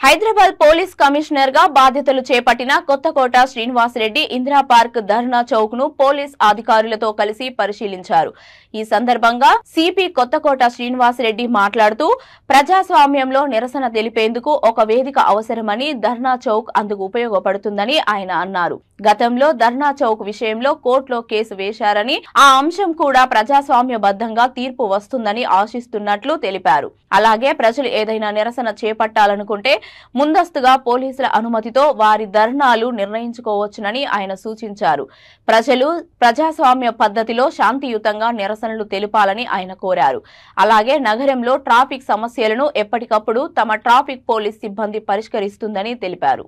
Hyderabad police commissioner గా బాధ్యతలు చేపట్టిన కొత్తకోట శ్రీనివాసరెడ్డి ఇందిరా పార్క్ ధర్నా చౌక్ ను పోలీస్ అధికారులతో కలిసి పరిశీలించారు. ఈ సందర్భంగా సిపి కొత్తకోట శ్రీనివాసరెడ్డి మాట్లాడుతూ ప్రజాస్వామ్యంలో నిరసన తెలిపేందుకు ఒక వేదిక అవసరమని, ధర్నా చౌక్ అందుకు ఉపయోగపడుతుందని ఆయన అన్నారు. గతంలో ధర్నా చౌక్ విషయంలో కోర్టులో కేసు వేశారని, ఆ అంశం కూడా ప్రజాస్వామ్యబద్ధంగా తీర్పు వస్తుందని ఆశిస్తున్నట్లు తెలిపారు. అలాగే ప్రజలు ఏదైనా నిరసన చేపట్టాలనుకుంటే ముందస్తుగా పోలీసుల అనుమతితో వారి ధర్నాలు నిర్ణయించుకోవచ్చునని ఆయన సూచించారు. ప్రజలు ప్రజాస్వామ్య పద్ధతిలో శాంతియుతంగా నిరసనలు తెలిపాలని ఆయన కోరారు. అలాగే నగరంలో ట్రాఫిక్ సమస్యలను ఎప్పటికప్పుడు తమ ట్రాఫిక్ పోలీస్ సిబ్బంది పరిష్కరిస్తుందని తెలిపారు.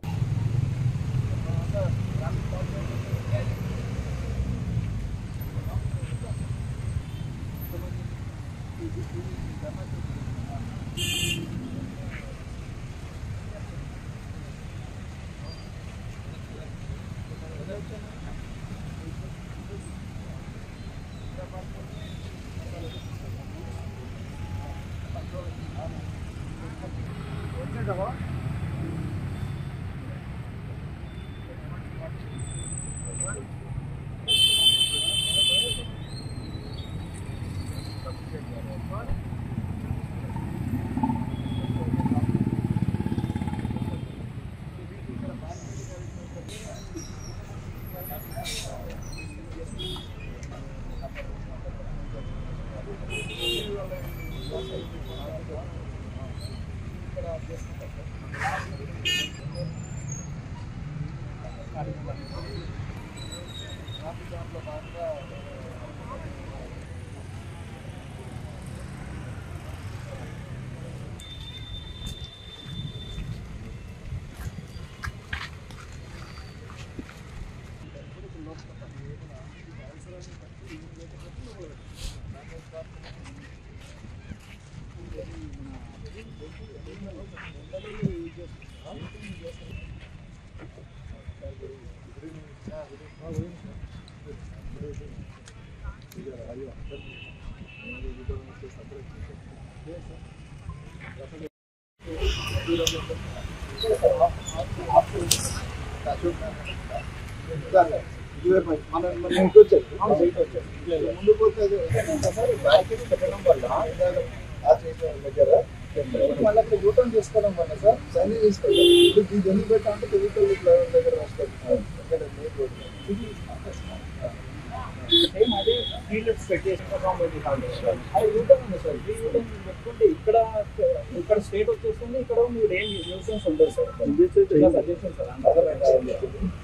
యూటర్న్ చేసుకోవడం వల్ల సార్ సైన్ తీసుకోవాలి. ఇది ఎందుకు పెట్టా అంటే దగ్గర రాసుకోవాలి. అదే ఫీల్డ్స్ అది యూటర్న్ ఉంది సార్. ఈ యూటర్న్ పెట్టుకుంటే ఇక్కడ స్టేట్ వచ్చేస్తుంది, ఇక్కడ మీరు ఏం న్యూసెన్స్ ఉంటుంది సార్. Suggestion sir